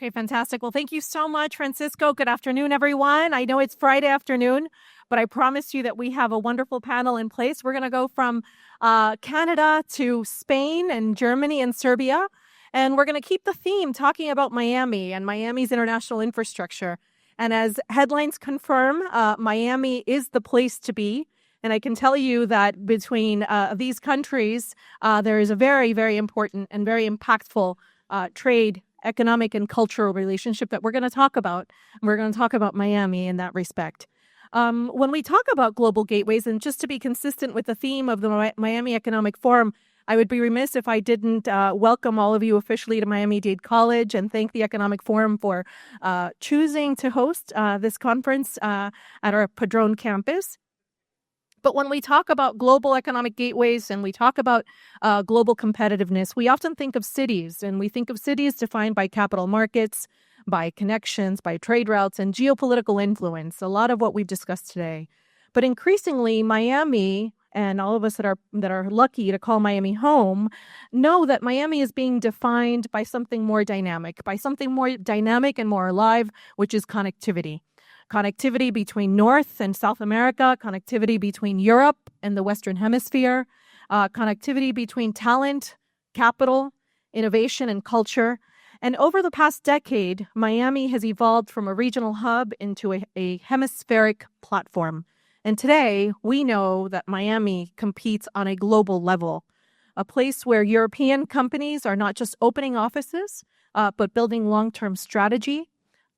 Okay, fantastic. Well, thank you so much, Francisco. Good afternoon, everyone. I know it's Friday afternoon, but I promise you that we have a wonderful panel in place. We're going to go from Canada to Spain and Germany and Serbia. And we're going to keep the theme talking about Miami and Miami's international infrastructure. And as headlines confirm, Miami is the place to be. And I can tell you that between these countries, there is a very, very important and very impactful trade, economic, and cultural relationship that we're going to talk about. We're going to talk about Miami in that respect. When we talk about global gateways, and just to be consistent with the theme of the Miami Economic Forum, I would be remiss if I didn't welcome all of you officially to Miami-Dade College and thank the Economic Forum for choosing to host this conference at our Padrón campus. But when we talk about global economic gateways and we talk about global competitiveness, we often think of cities, and we think of cities defined by capital markets, by connections, by trade routes, and geopolitical influence, a lot of what we've discussed today. But increasingly, Miami, and all of us that are lucky to call Miami home, know that Miami is being defined by something more dynamic and more alive, which is connectivity. Connectivity between North and South America, connectivity between Europe and the Western Hemisphere, connectivity between talent, capital, innovation, and culture. And over the past decade, Miami has evolved from a regional hub into a hemispheric platform. And today, we know that Miami competes on a global level, a place where European companies are not just opening offices, but building long-term strategy.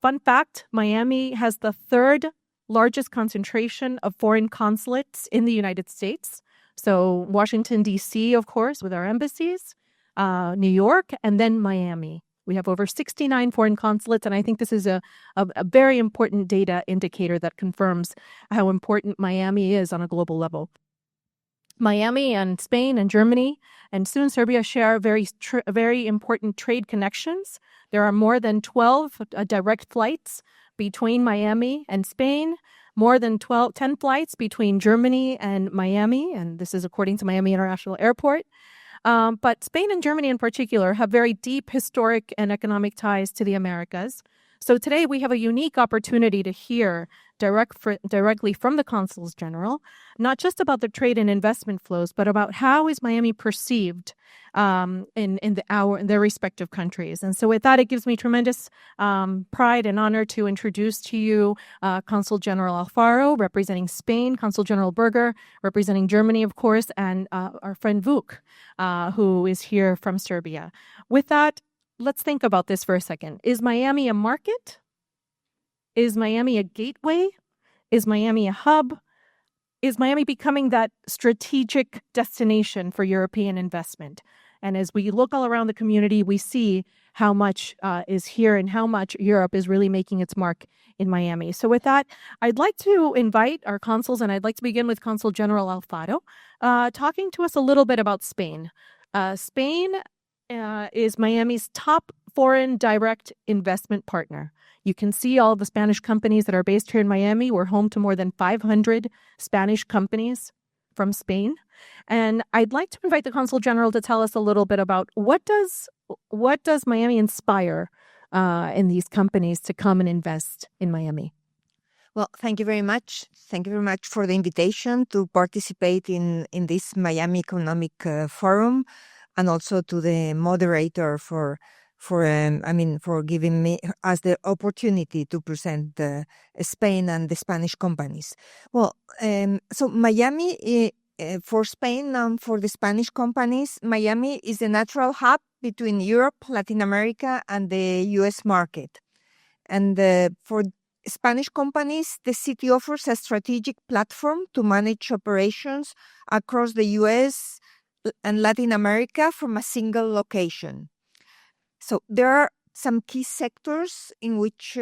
Fun fact, Miami has the third largest concentration of foreign consulates in the United States. So Washington, D.C., of course, with our embassies, New York, and then Miami. We have over 69 foreign consulates, and I think this is a very important data indicator that confirms how important Miami is on a global level. Miami and Spain and Germany and soon Serbia share very important trade connections. There are more than 12 direct flights between Miami and Spain, more than 10 flights between Germany and Miami, and this is according to Miami International Airport. But Spain and Germany in particular have very deep historic and economic ties to the Americas. So today we have a unique opportunity to hear directly from the consuls general, not just about the trade and investment flows, but about how is Miami perceived in their respective countries. And so with that, it gives me tremendous pride and honor to introduce to you Consul General Alfaro, representing Spain, Consul General Berger, representing Germany, of course, and our friend Vuk, who is here from Serbia. With that, let's think about this for a second. Is Miami a market? Is Miami a gateway? Is Miami a hub? Is Miami becoming that strategic destination for European investment? And as we look all around the community, we see how much is here and how much Europe is really making its mark in Miami. So with that, I'd like to invite our consuls, and I'd like to begin with Consul General Alfaro, talking to us a little bit about Spain. Spain is Miami's top foreign direct investment partner. You can see all the Spanish companies that are based here in Miami. We're home to more than 500 Spanish companies from Spain. And I'd like to invite the Consul General to tell us a little bit about what does Miami inspire in these companies to come and invest in Miami? Well, thank you very much. Thank you very much for the invitation to participate in this Miami Economic Forum, and also to the moderator for giving us the opportunity to present Spain and the Spanish companies. Well, so Miami, for Spain and for the Spanish companies, Miami is the natural hub between Europe, Latin America, and the U.S. market. And for Spanish companies, the city offers a strategic platform to manage operations across the U.S. and Latin America from a single location. So there are some key sectors in which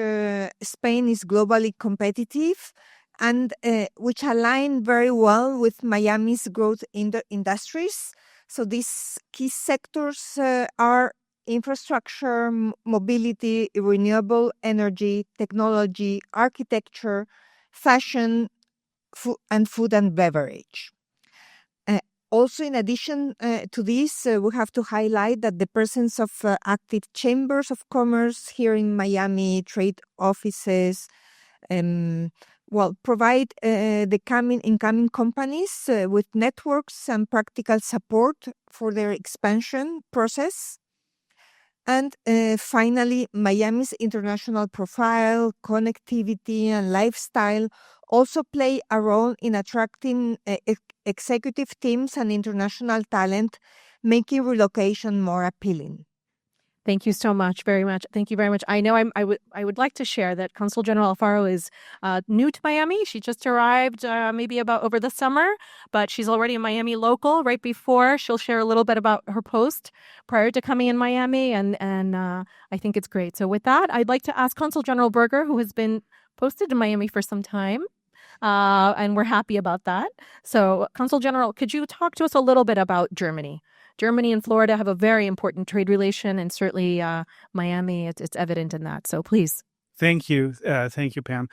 Spain is globally competitive and which align very well with Miami's growth in the industries. So these key sectors are infrastructure, mobility, renewable energy, technology, architecture, fashion, and food and beverage. Also, in addition to this, we have to highlight that the presence of active chambers of commerce here in Miami, trade offices, provide the incoming companies with networks and practical support for their expansion process. And finally, Miami's international profile, connectivity, and lifestyle also play a role in attracting executive teams and international talent, making relocation more appealing. Thank you so much, very much. Thank you very much. I know I would like to share that Consul General Alfaro is new to Miami. She just arrived maybe about over the summer, but she's already a Miami local right before. She'll share a little bit about her post prior to coming in Miami, and I think it's great. So with that, I'd like to ask Consul General Berger, who has been posted to Miami for some time, and we're happy about that. So Consul General, could you talk to us a little bit about Germany? Germany and Florida have a very important trade relation, and certainly Miami, it's evident in that. So please. Thank you, Pam.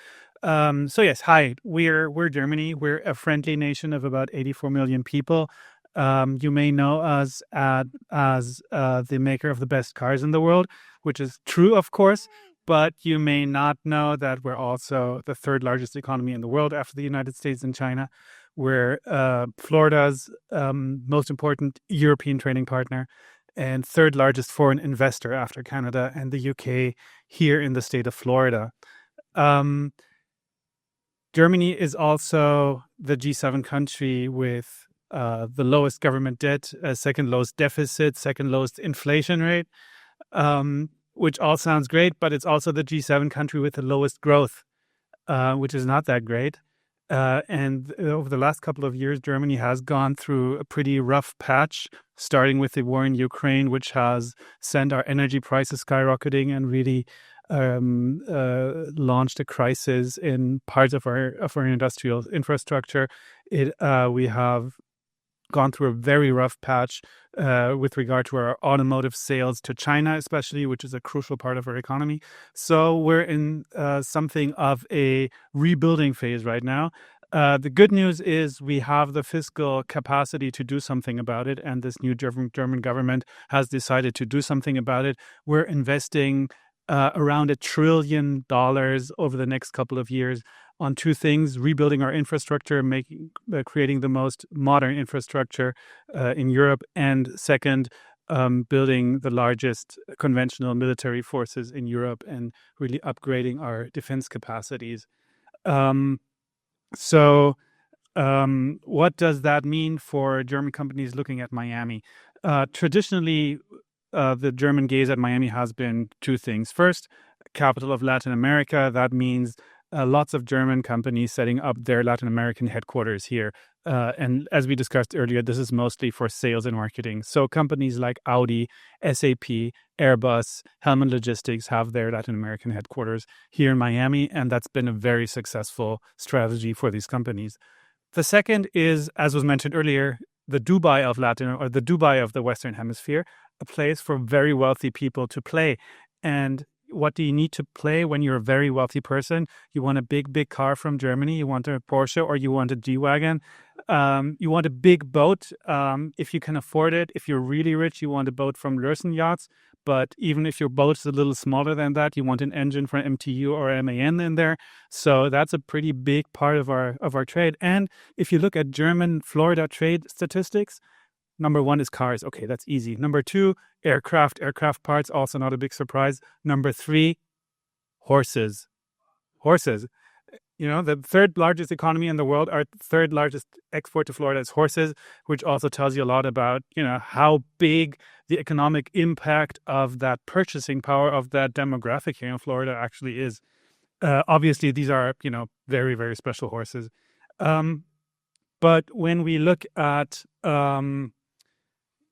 So yes, hi. We're Germany. We're a friendly nation of about 84 million people. You may know us as the maker of the best cars in the world, which is true, of course. But you may not know that we're also the third largest economy in the world after the United States and China. We're Florida's most important European trading partner and third largest foreign investor after Canada and the UK here in the state of Florida. Germany is also the G7 country with the lowest government debt, second lowest deficit, second lowest inflation rate, which all sounds great, but it's also the G7 country with the lowest growth, which is not that great. And over the last couple of years, Germany has gone through a pretty rough patch, starting with the war in Ukraine, which has sent our energy prices skyrocketing and really launched a crisis in parts of our industrial infrastructure. We have gone through a very rough patch with regard to our automotive sales to China, especially, which is a crucial part of our economy. So we're in something of a rebuilding phase right now. The good news is we have the fiscal capacity to do something about it, and this new German government has decided to do something about it. We're investing around $1 trillion over the next couple of years on two things: rebuilding our infrastructure, creating the most modern infrastructure in Europe, and second, building the largest conventional military forces in Europe and really upgrading our defense capacities. So what does that mean for German companies looking at Miami? Traditionally, the German gaze at Miami has been two things. First, capital of Latin America. That means lots of German companies setting up their Latin American headquarters here. And as we discussed earlier, this is mostly for sales and marketing. So companies like Audi, SAP, Airbus, Hellman Logistics have their Latin American headquarters here in Miami, and that's been a very successful strategy for these companies. The second is, as was mentioned earlier, the Dubai of the Western Hemisphere, a place for very wealthy people to play. And what do you need to play when you're a very wealthy person? You want a big car from Germany. You want a Porsche, or you want a G-Wagon. You want a big boat if you can afford it. If you're really rich, you want a boat from Lürsen Yachts. But even if your boat's a little smaller than that, you want an engine from MTU or MAN in there. So that's a pretty big part of our trade. And if you look at German Florida trade statistics, number one is cars. Okay, that's easy. Number two, aircraft parts, also not a big surprise. Number three, horses. You know, the third largest economy in the world, our third largest export to Florida is horses, which also tells you a lot about, you know, how big the economic impact of that purchasing power of that demographic here in Florida actually is. Obviously, these are, you know, very, very special horses. But when we look at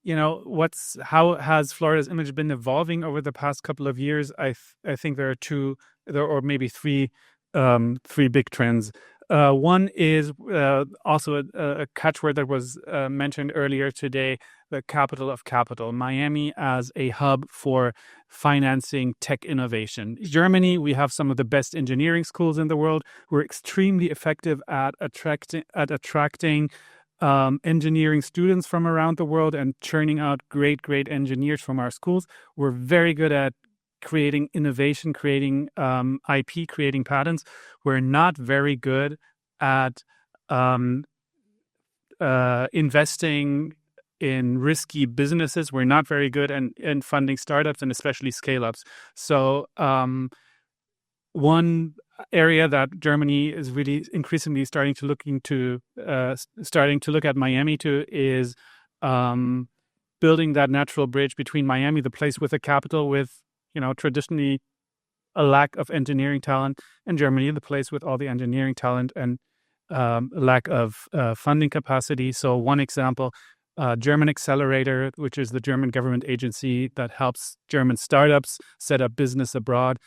you know, how has Florida's image been evolving over the past couple of years? I think there are maybe three big trends. One is also a catchword that was mentioned earlier today: the capital of capital. Miami as a hub for financing tech innovation. Germany, we have some of the best engineering schools in the world. We're extremely effective at attracting engineering students from around the world and churning out great engineers from our schools. We're very good at creating innovation, creating IP, creating patents. We're not very good at investing in risky businesses. We're not very good in funding startups and especially scale-ups. So one area that Germany is really increasingly starting to look at Miami to is building that natural bridge between Miami, the place with a capital with, traditionally a lack of engineering talent, and Germany, the place with all the engineering talent and lack of funding capacity. So one example, German Accelerator, which is the German government agency that helps German startups set up business abroad,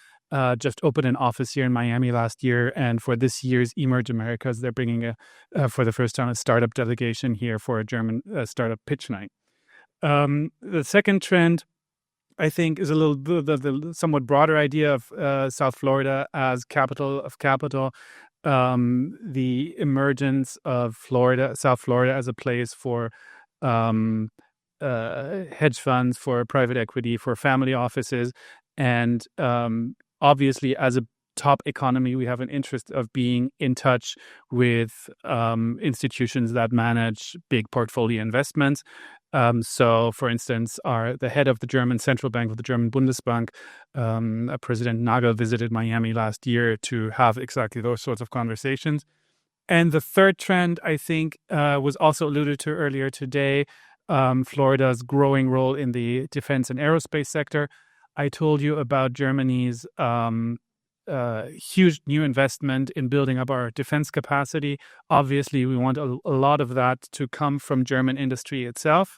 just opened an office here in Miami last year. And for this year's Emerge Americas, they're bringing for the first time a startup delegation here for a German startup pitch night. The second trend, I think, is the somewhat broader idea of South Florida as capital of capital. The emergence of South Florida as a place for hedge funds, for private equity, for family offices. And obviously, as a top economy, we have an interest of being in touch with institutions that manage big portfolio investments. So, for instance, the head of the German central bank, of the German Bundesbank, President Nagel, visited Miami last year to have exactly those sorts of conversations. And the third trend, I think, was also alluded to earlier today, Florida's growing role in the defense and aerospace sector. I told you about Germany's huge new investment in building up our defense capacity. Obviously, we want a lot of that to come from German industry itself.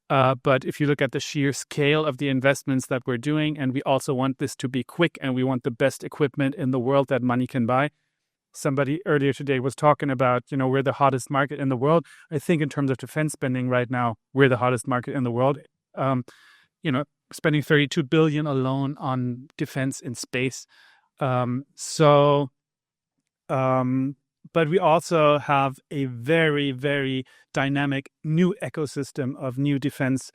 But if you look at the sheer scale of the investments that we're doing, and we also want this to be quick, and we want the best equipment in the world that money can buy. Somebody earlier today was talking about, we're the hottest market in the world. I think in terms of defense spending right now, we're the hottest market in the world. Spending $32 billion alone on defense in space. But we also have a very, very dynamic new ecosystem of new defense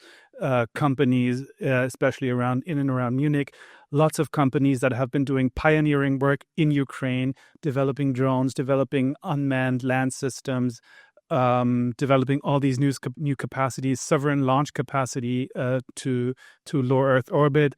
companies, especially in and around Munich. Lots of companies that have been doing pioneering work in Ukraine, developing drones, developing unmanned land systems, developing all these new capacities, sovereign launch capacity to low Earth orbit.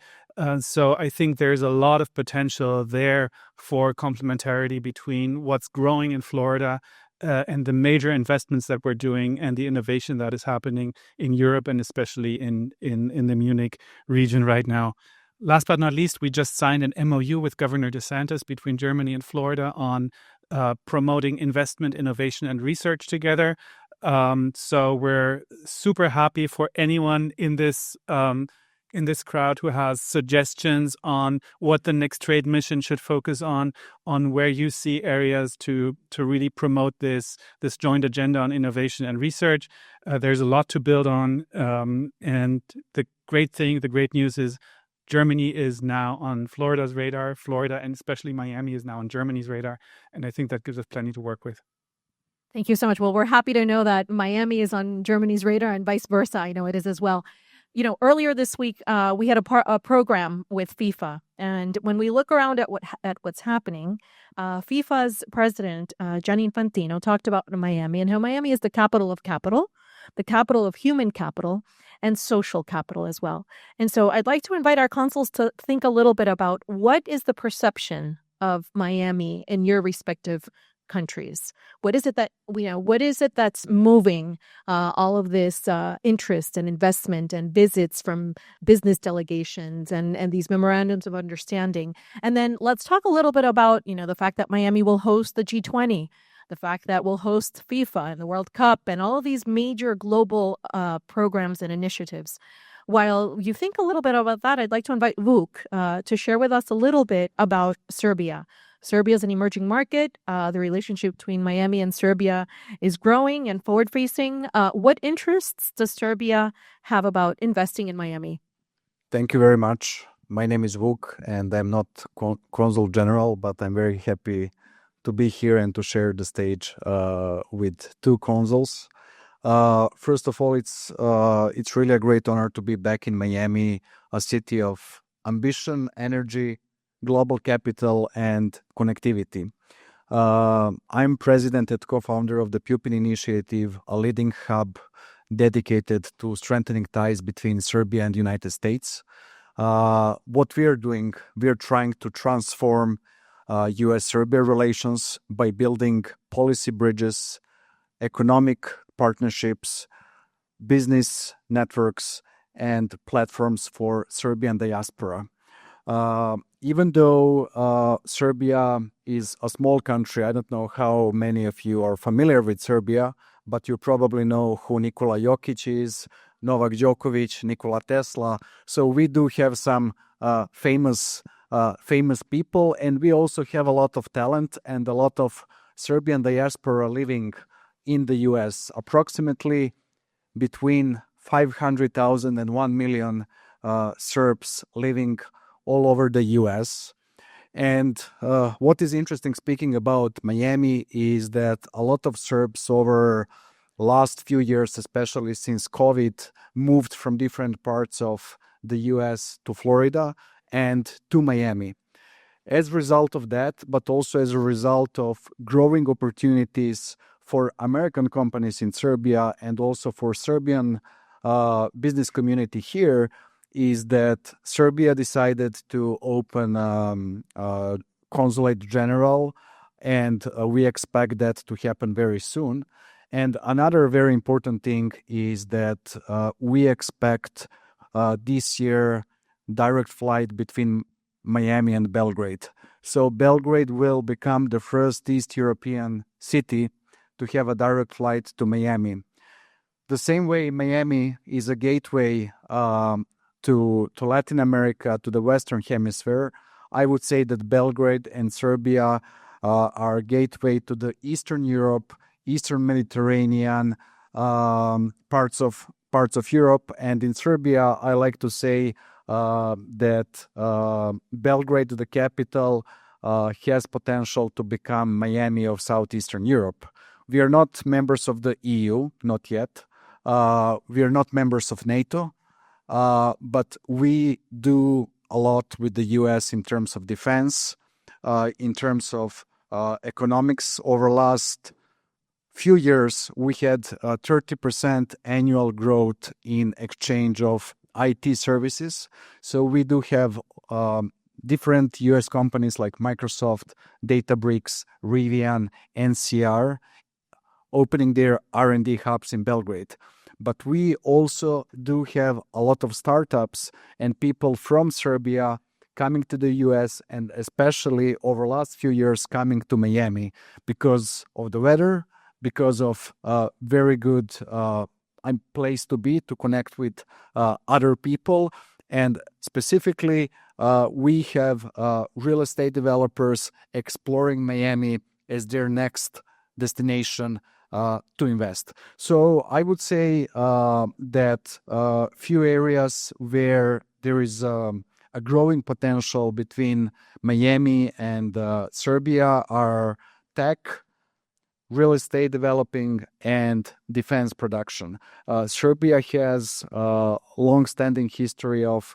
So I think there's a lot of potential there for complementarity between what's growing in Florida and the major investments that we're doing and the innovation that is happening in Europe and especially in the Munich region right now. Last but not least, we just signed an MOU with Governor DeSantis between Germany and Florida on promoting investment, innovation, and research together. So we're super happy for anyone in this crowd who has suggestions on what the next trade mission should focus on where you see areas to really promote this joint agenda on innovation and research. There's a lot to build on. And the great news is Germany is now on Florida's radar. Florida and especially Miami is now on Germany's radar. And I think that gives us plenty to work with. Thank you so much. Well, we're happy to know that Miami is on Germany's radar and vice versa. I know it is as well. Earlier this week, we had a program with FIFA. And when we look around at what's happening, FIFA's president, Gianni Infantino, talked about Miami and how Miami is the capital of human capital, and social capital as well. And so I'd like to invite our consuls to think a little bit about what is the perception of Miami in your respective countries. What is it that's moving all of this interest and investment and visits from business delegations and these memorandums of understanding? And then let's talk a little bit about, the fact that Miami will host the G20, the fact that we'll host FIFA and the World Cup and all of these major global programs and initiatives. While you think a little bit about that, I'd like to invite Vuk to share with us a little bit about Serbia. Serbia is an emerging market. The relationship between Miami and Serbia is growing and forward-facing. What interests does Serbia have about investing in Miami? Thank you very much. My name is Vuk, and I'm not Consul General, but I'm very happy to be here and to share the stage with two consuls. First of all, it's really a great honor to be back in Miami, a city of ambition, energy, global capital, and connectivity. I'm president and co-founder of the Pupin initiative, a leading hub dedicated to strengthening ties between Serbia and the United States. What we are doing, we are trying to transform U.S.-Serbia relations by building policy bridges, economic partnerships, business networks, and platforms for Serbian diaspora. Even though Serbia is a small country, I don't know how many of you are familiar with Serbia, but you probably know who Nikola Jokic is, Novak Djokovic, Nikola Tesla. So we do have some famous people, and we also have a lot of talent and a lot of Serbian diaspora living in the US, approximately between 500,000 and 1 million Serbs living all over the US. And what is interesting speaking about Miami is that a lot of Serbs over last few years, especially since COVID, moved from different parts of the US to Florida and to Miami. As a result of that, but also as a result of growing opportunities for American companies in Serbia and also for Serbian business community here, is that Serbia decided to open a consulate general, and we expect that to happen very soon. And another very important thing is that we expect this year direct flight between Miami and Belgrade. So Belgrade will become the first East European city to have a direct flight to Miami. The same way Miami is a gateway to Latin America, to the Western Hemisphere, I would say that Belgrade and Serbia are a gateway to the Eastern Europe, Eastern Mediterranean parts of Europe. And in Serbia, I like to say that Belgrade, the capital, has potential to become Miami of Southeastern Europe. We are not members of the EU, not yet. We are not members of NATO, but we do a lot with the US in terms of defense, in terms of economics. Over the last few years, we had 30% annual growth in exchange of IT services. So we do have different US companies like Microsoft, Databricks, Rivian, NCR, opening their R&D hubs in Belgrade. But we also do have a lot of startups and people from Serbia coming to the US, and especially over the last few years coming to Miami because of the weather, because of very good place to be, to connect with other people. And specifically, we have real estate developers exploring Miami as their next destination to invest. So I would say that few areas where there is a growing potential between Miami and Serbia are tech, real estate developing, and defense production. Serbia has a long-standing history of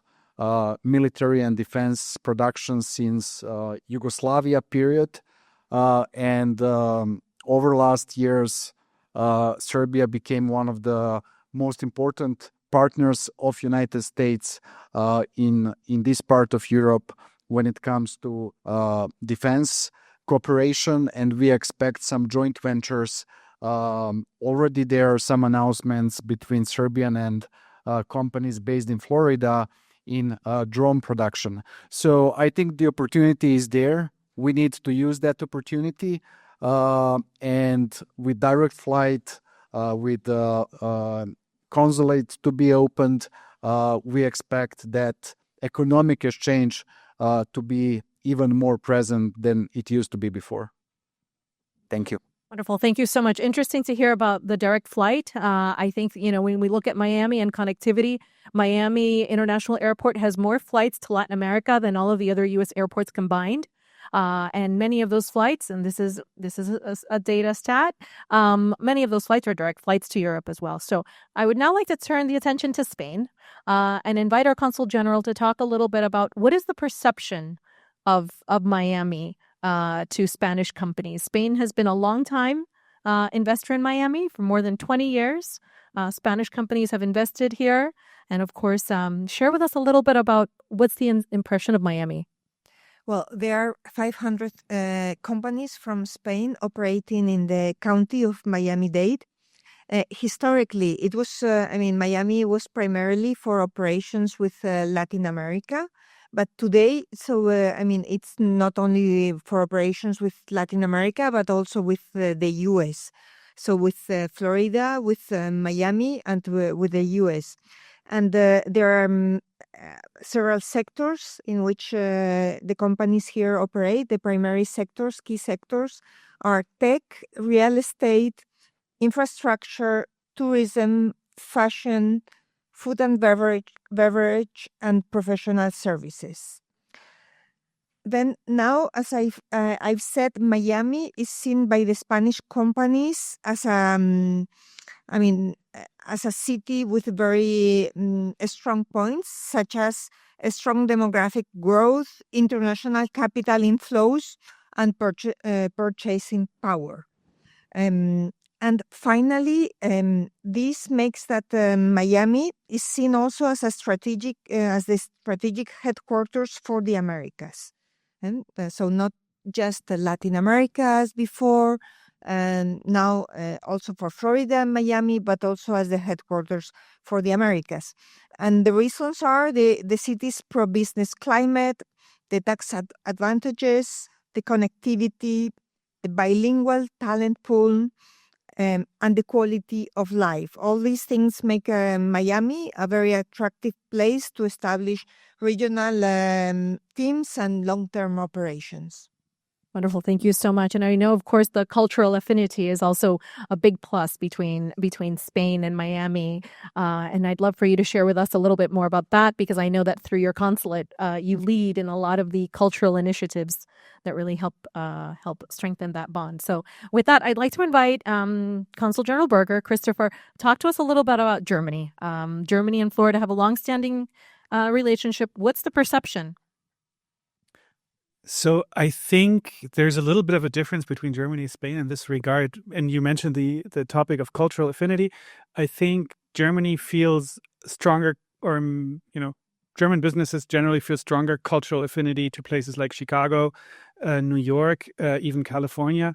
military and defense production since Yugoslavia period, and over last years, Serbia became one of the most important partners of United States in this part of Europe when it comes to defense cooperation, and we expect some joint ventures. Already there are some announcements between Serbian and companies based in Florida in drone production. So I think the opportunity is there. We need to use that opportunity. And with direct flight, with consulate to be opened, we expect that economic exchange to be even more present than it used to be before. Thank you. Wonderful. Thank you so much. Interesting to hear about the direct flight. I think, when we look at Miami and connectivity, Miami International Airport has more flights to Latin America than all of the other U.S. airports combined. And many of those flights, and this is a data stat, many of those flights are direct flights to Europe as well. So I would now like to turn the attention to Spain and invite our Consul General to talk a little bit about what is the perception of Miami to Spanish companies. Spain has been a long time investor in Miami for more than 20 years. Spanish companies have invested here. And of course, share with us a little bit about what's the impression of Miami. Well, there are 500 companies from Spain operating in the county of Miami-Dade. Historically, it was, Miami was primarily for operations with Latin America. But today, it's not only for operations with Latin America, but also with the U.S. So with Florida, with Miami, and with the U.S. And there are several sectors in which the companies here operate. The primary sectors, key sectors, are tech, real estate, infrastructure, tourism, fashion, food and beverage, and professional services. Then now, as I've said, Miami is seen by the Spanish companies as as a city with very strong points, such as a strong demographic growth, international capital inflows, and purchasing power. And finally, this makes that Miami is seen also as the strategic headquarters for the Americas. And so not just Latin America as before, and now also for Florida and Miami, but also as the headquarters for the Americas. And the reasons are the city's pro-business climate, the tax advantages, the connectivity, the bilingual talent pool, and the quality of life. All these things make Miami a very attractive place to establish regional teams and long-term operations. Wonderful. Thank you so much. And I know, of course, the cultural affinity is also a big plus between Spain and Miami. And I'd love for you to share with us a little bit more about that, because I know that through your consulate, you lead in a lot of the cultural initiatives that really help strengthen that bond. So with that, I'd like to invite Consul General Berger, Christofer, talk to us a little bit about Germany. Germany and Florida have a longstanding relationship. What's the perception? So I think there's a little bit of a difference between Germany and Spain in this regard. And you mentioned the topic of cultural affinity. I think Germany feels stronger, or, German businesses generally feel stronger cultural affinity to places like Chicago, New York, even California,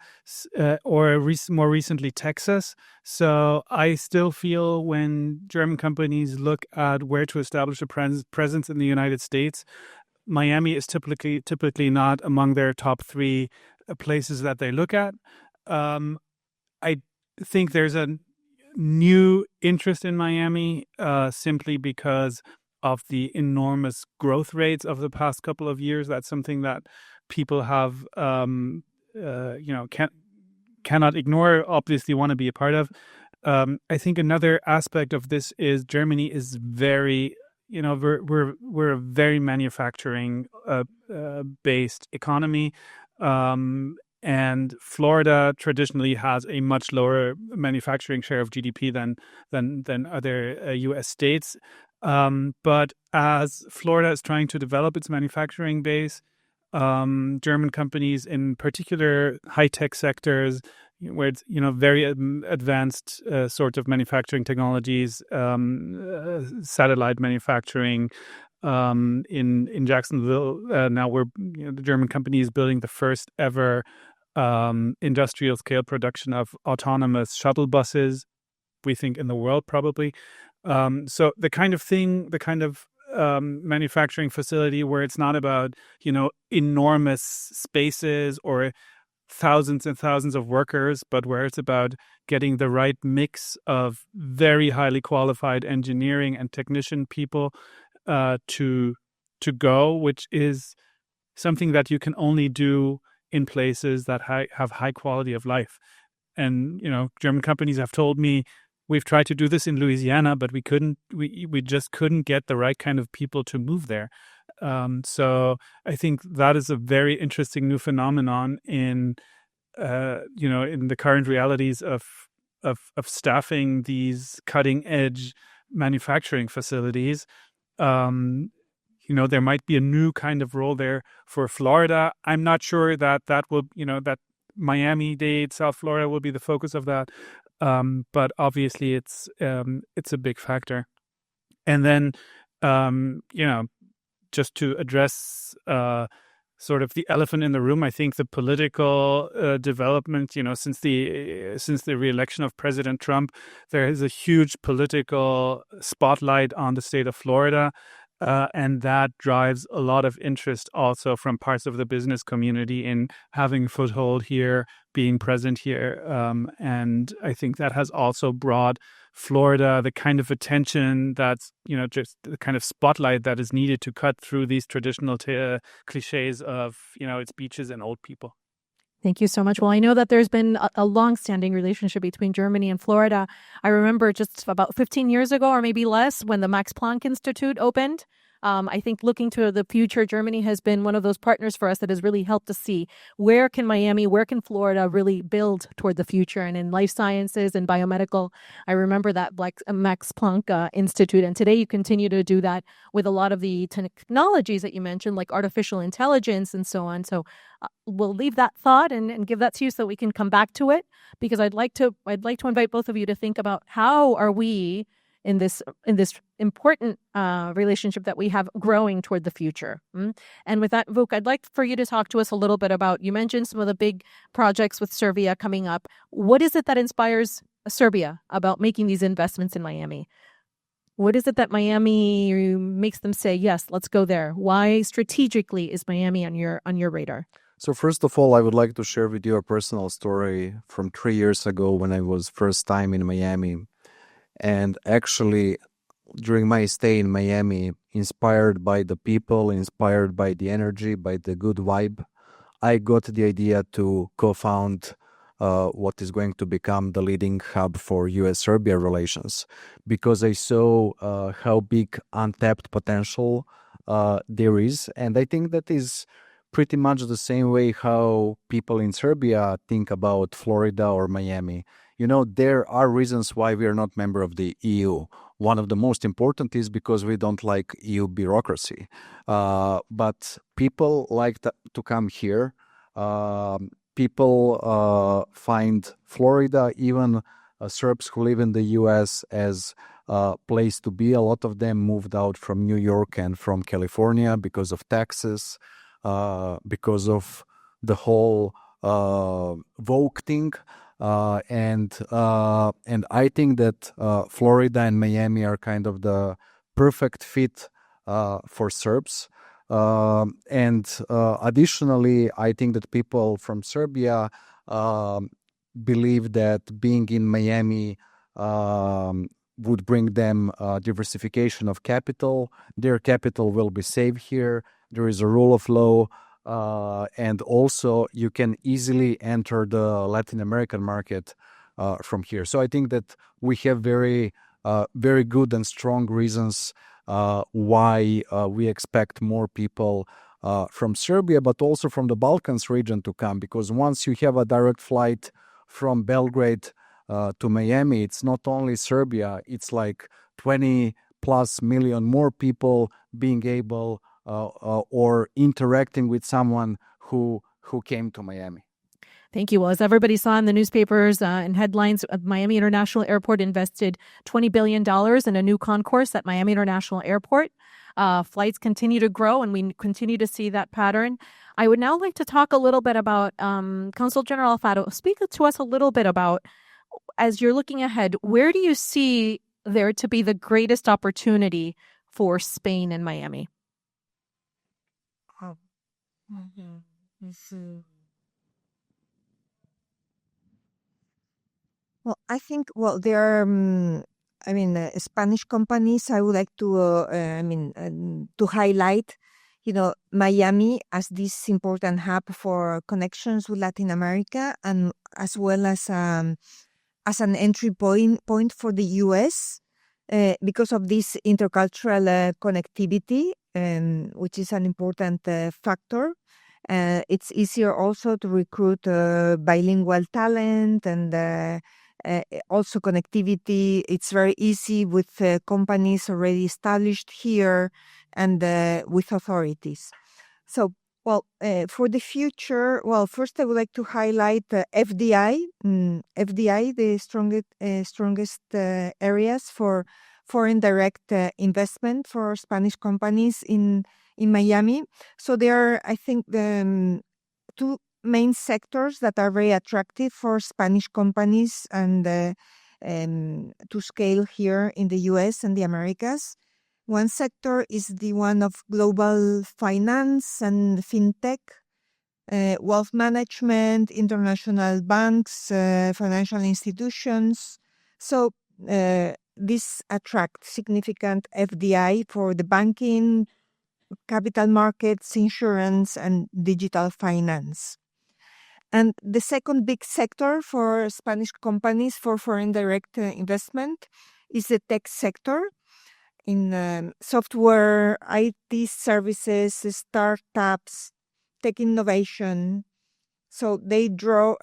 or more recently Texas. So I still feel when German companies look at where to establish a presence in the United States, Miami is typically not among their top 3 places that they look at. I think there's a new interest in Miami simply because of the enormous growth rates of the past couple of years. That's something that people have, cannot ignore, obviously want to be a part of. I think another aspect of this is Germany is very, we're a very manufacturing based economy, and Florida traditionally has a much lower manufacturing share of GDP than other U.S. states. But as Florida is trying to develop its manufacturing base, German companies, in particular high-tech sectors, where it's very advanced sort of manufacturing technologies, satellite manufacturing. In Jacksonville, now the German company is building the first ever industrial scale production of autonomous shuttle buses, we think in the world probably. So the kind of manufacturing facility where it's not about enormous spaces or thousands and thousands of workers, but where it's about getting the right mix of very highly qualified engineering and technician people to go, which is something that you can only do in places that have high quality of life. And German companies have told me, we've tried to do this in Louisiana, but we just couldn't get the right kind of people to move there. So I think that is a very interesting new phenomenon in in the current realities of staffing these cutting edge manufacturing facilities. There might be a new kind of role there for Florida. I'm not sure that will, that Miami-Dade, South Florida will be the focus of that. But obviously it's a big factor. And then, just to address sort of the elephant in the room, I think the political development, since the re-election of President Trump, there is a huge political spotlight on the state of Florida. And that drives a lot of interest also from parts of the business community in having a foothold here, being present here. And I think that has also brought Florida the kind of attention that's, just the kind of spotlight that is needed to cut through these traditional cliches of, its beaches and old people. Thank you so much. Well, I know that there's been a long-standing relationship between Germany and Florida. I remember just about 15 years ago, or maybe less, when the Max Planck Institute opened. I think looking to the future, Germany has been one of those partners for us that has really helped us see where can Miami, where can Florida really build toward the future. And in life sciences and biomedical, I remember that Max Planck Institute. And today you continue to do that with a lot of the technologies that you mentioned, like artificial intelligence and so on. So we'll leave that thought and give that to you so we can come back to it, because I'd like to invite both of you to think about how are we in this important relationship that we have growing toward the future. And with that, Vuk, I'd like for you to talk to us a little bit about, you mentioned some of the big projects with Serbia coming up. What is it that inspires Serbia about making these investments in Miami? What is it that Miami makes them say, yes, let's go there? Why strategically is Miami on your radar? So first of all, I would like to share with you a personal story from 3 years ago when I was first time in Miami. And actually, during my stay in Miami, inspired by the people, inspired by the energy, by the good vibe, I got the idea to co-found what is going to become the leading hub for US-Serbia relations, because I saw how big untapped potential there is. And I think that is pretty much the same way how people in Serbia think about Florida or Miami. There are reasons why we are not member of the EU. One of the most important is because we don't like EU bureaucracy. But people like to come here. People find Florida, even Serbs who live in the US, as a place to be. A lot of them moved out from New York and from California because of taxes, because of the whole woke thing. And I think that Florida and Miami are kind of the perfect fit for Serbs. And additionally, I think that people from Serbia believe that being in Miami would bring them diversification of capital. Their capital will be safe here. There is a rule of law. And also you can easily enter the Latin American market from here. So I think that we have very good and strong reasons why we expect more people from Serbia, but also from the Balkans region to come. Because once you have a direct flight from Belgrade to Miami, it's not only Serbia, it's like 20 plus million more people being able or interacting with someone who came to Miami. Thank you. Well, as everybody saw in the newspapers and headlines, Miami International Airport invested $20 billion in a new concourse at Miami International Airport. Flights continue to grow, and we continue to see that pattern. I would now like to talk a little bit about Consul General Alfaro. Speak to us a little bit about, as you're looking ahead, where do you see there to be the greatest opportunity for Spain and Miami? Well, I think, there are, Spanish companies. I would like to, to highlight, Miami as this important hub for connections with Latin America, and as well as an entry point for the US, because of this intercultural connectivity. which is an important factor. It's easier also to recruit bilingual talent and also connectivity. It's very easy with companies already established here and with authorities. So, for the future, first I would like to highlight FDI. FDI, the strongest areas for foreign direct investment for Spanish companies in Miami. So there are, I think, the two main sectors that are very attractive for Spanish companies and to scale here in the US and the Americas. One sector is the one of global finance and fintech, wealth management, international banks, financial institutions. So this attracts significant FDI for the banking, capital markets, insurance, and digital finance. And the second big sector for Spanish companies for foreign direct investment is the tech sector. In software, IT services, startups, tech innovation. So they draw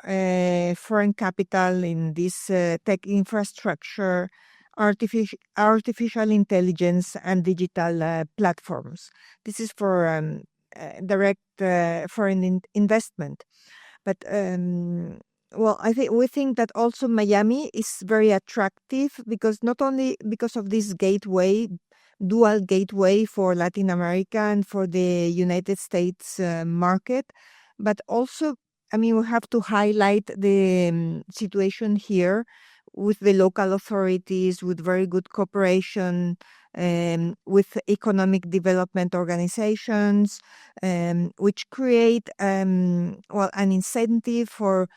foreign capital in this tech infrastructure, artificial intelligence, and digital platforms. This is for direct foreign investment. But we think that also Miami is very attractive because not only because of this dual gateway for Latin America and for the United States market, but also, we have to highlight the situation here with the local authorities, with very good cooperation, with economic development organizations, which create an incentive for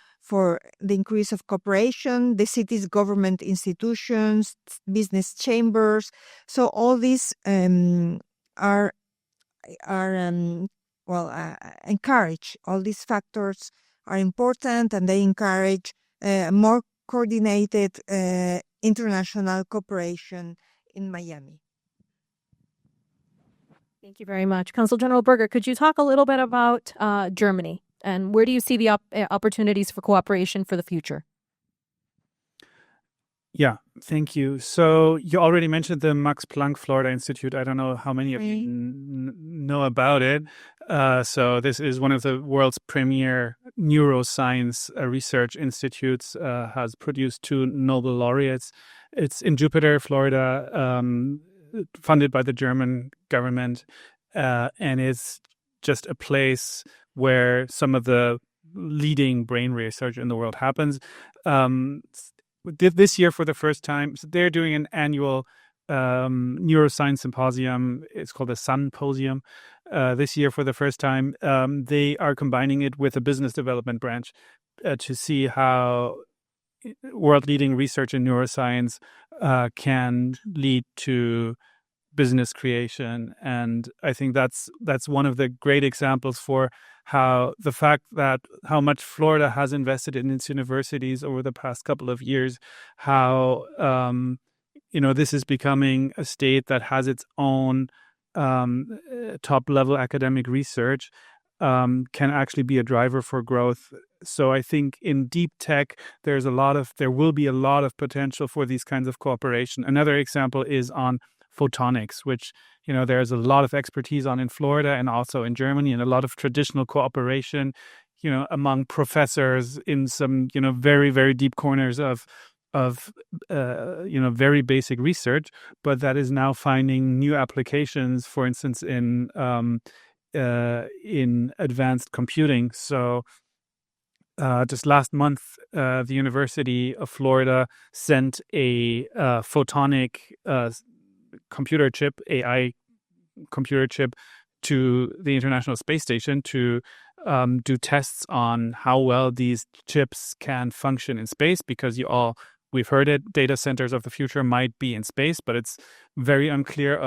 the increase of cooperation, the city's government institutions, business chambers. So all these are encourage. All these factors are important, and they encourage more coordinated international cooperation in Miami. Thank you very much. Consul General Berger, could you talk a little bit about Germany and where do you see the opportunities for cooperation for the future? Yeah, thank you. So you already mentioned the Max Planck Florida Institute. I don't know how many of you know about it. So this is one of the world's premier neuroscience research institutes, has produced 2 Nobel laureates. It's in Jupiter, Florida, funded by the German government, and it's just a place where some of the leading brain research in the world happens. This year, for the first time, so they're doing an annual neuroscience symposium. It's called the Sunposium. This year, for the first time, they are combining it with a business development branch to see how world-leading research in neuroscience can lead to business creation. And I think that's one of the great examples for how much Florida has invested in its universities over the past couple of years, how this is becoming a state that has its own top level academic research, can actually be a driver for growth. So I think in deep tech, there will be a lot of potential for these kinds of cooperation. Another example is on photonics, which there's a lot of expertise on in Florida and also in Germany, and a lot of traditional cooperation among professors in some very, very deep corners of very basic research, but that is now finding new applications, for instance in advanced computing. So just last month, the University of Florida sent a photonic computer chip, AI computer chip, to the International Space Station to do tests on how well these chips can function in space, because we've heard it, data centers of the future might be in space, but it's very unclear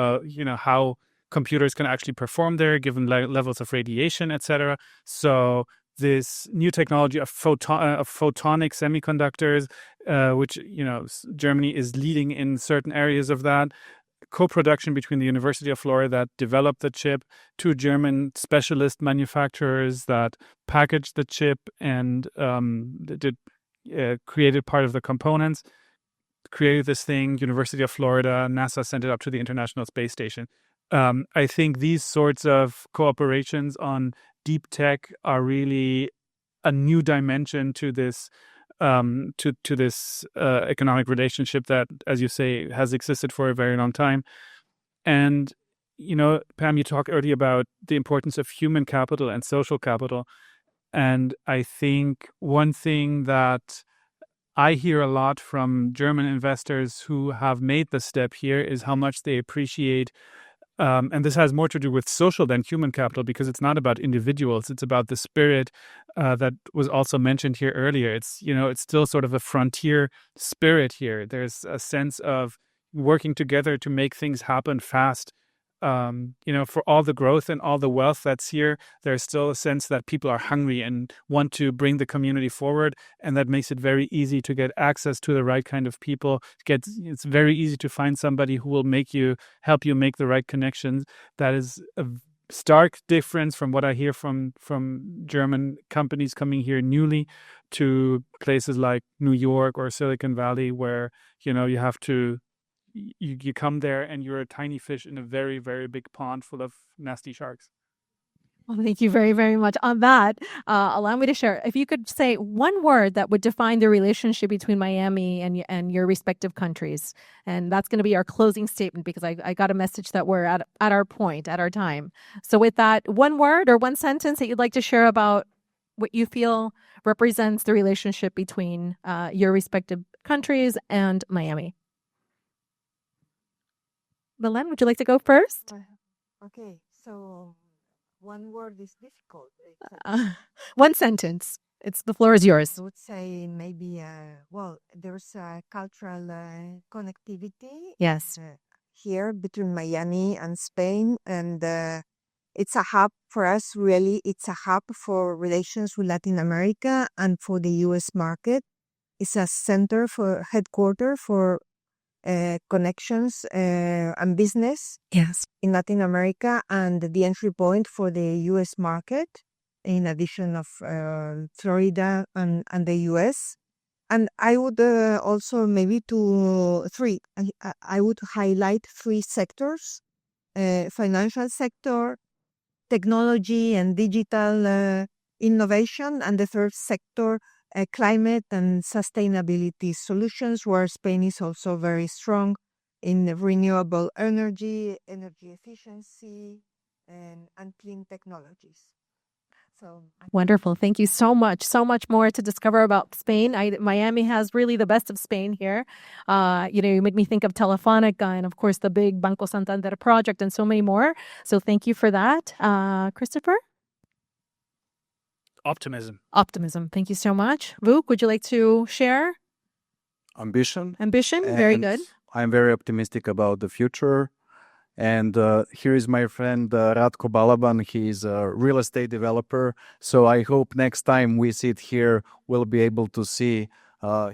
how computers can actually perform there given levels of radiation, etc. So this new technology of photonic semiconductors, which Germany is leading in certain areas of that, co-production between the University of Florida that developed the chip, two German specialist manufacturers that packaged the chip and created part of the components, created this thing, University of Florida, NASA sent it up to the International Space Station. I think these sorts of cooperations on deep tech are really a new dimension to this economic relationship that, as you say, has existed for a very long time. And, Pam, you talked earlier about the importance of human capital and social capital. And I think one thing that I hear a lot from German investors who have made the step here is how much they appreciate. And this has more to do with social than human capital, because it's not about individuals. It's about the spirit that was also mentioned here earlier. It's still sort of a frontier spirit here. There's a sense of working together to make things happen fast. For all the growth and all the wealth that's here, there's still a sense that people are hungry and want to bring the community forward, and that makes it very easy to get access to the right kind of people. It's very easy to find somebody who will help you make the right connections. That is a stark difference from what I hear from German companies coming here newly to places like New York or Silicon Valley, where you have to. You come there and you're a tiny fish in a very, very big pond full of nasty sharks. Well, thank you very, very much. On that, allow me to share. If you could say one word that would define the relationship between Miami and your respective countries, and that's going to be our closing statement, because I got a message that we're at our point, at our time. So with that, one word or one sentence that you'd like to share about what you feel represents the relationship between your respective countries and Miami. Belén, would you like to go first? Okay, so one word is difficult. One sentence. The floor is yours. I would say maybe, there's a cultural connectivity. Yes. Here between Miami and Spain, and it's a hub for us, really. It's a hub for relations with Latin America and for the U.S. market. It's a headquarters for connections and business in Latin America, and the entry point for the U.S. market, in addition of Florida and the U.S. And I would also maybe I would highlight three sectors: financial sector, technology and digital innovation, and the third sector, climate and sustainability solutions, where Spain is also very strong in renewable energy efficiency, and clean technologies. So wonderful. Thank you so much. So much more to discover about Spain. Miami has really the best of Spain here. You made me think of Telefonica and, of course, the big Banco Santander project and so many more. So thank you for that. Christofer? Optimism. Thank you so much. Vuk, would you like to share? Ambition. Very good. I'm very optimistic about the future. And here is my friend Ratko Balaban. He's a real estate developer. So I hope next time we sit here, we'll be able to see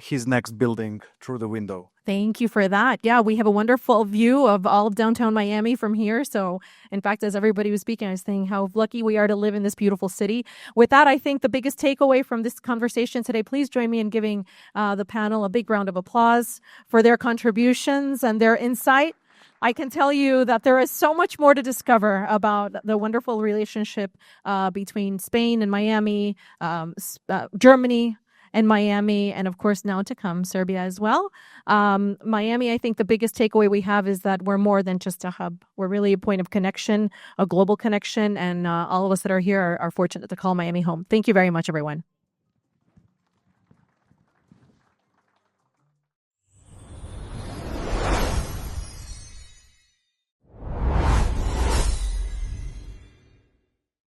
his next building through the window. Thank you for that. Yeah, we have a wonderful view of all of downtown Miami from here. So, in fact, as everybody was speaking, I was saying how lucky we are to live in this beautiful city. With that, I think the biggest takeaway from this conversation today, please join me in giving the panel a big round of applause for their contributions and their insight. I can tell you that there is so much more to discover about the wonderful relationship between Spain and Miami, Germany and Miami, and of course now to come, Serbia as well. Miami, I think the biggest takeaway we have is that we're more than just a hub. We're really a point of connection, a global connection, and all of us that are here are fortunate to call Miami home. Thank you very much, everyone.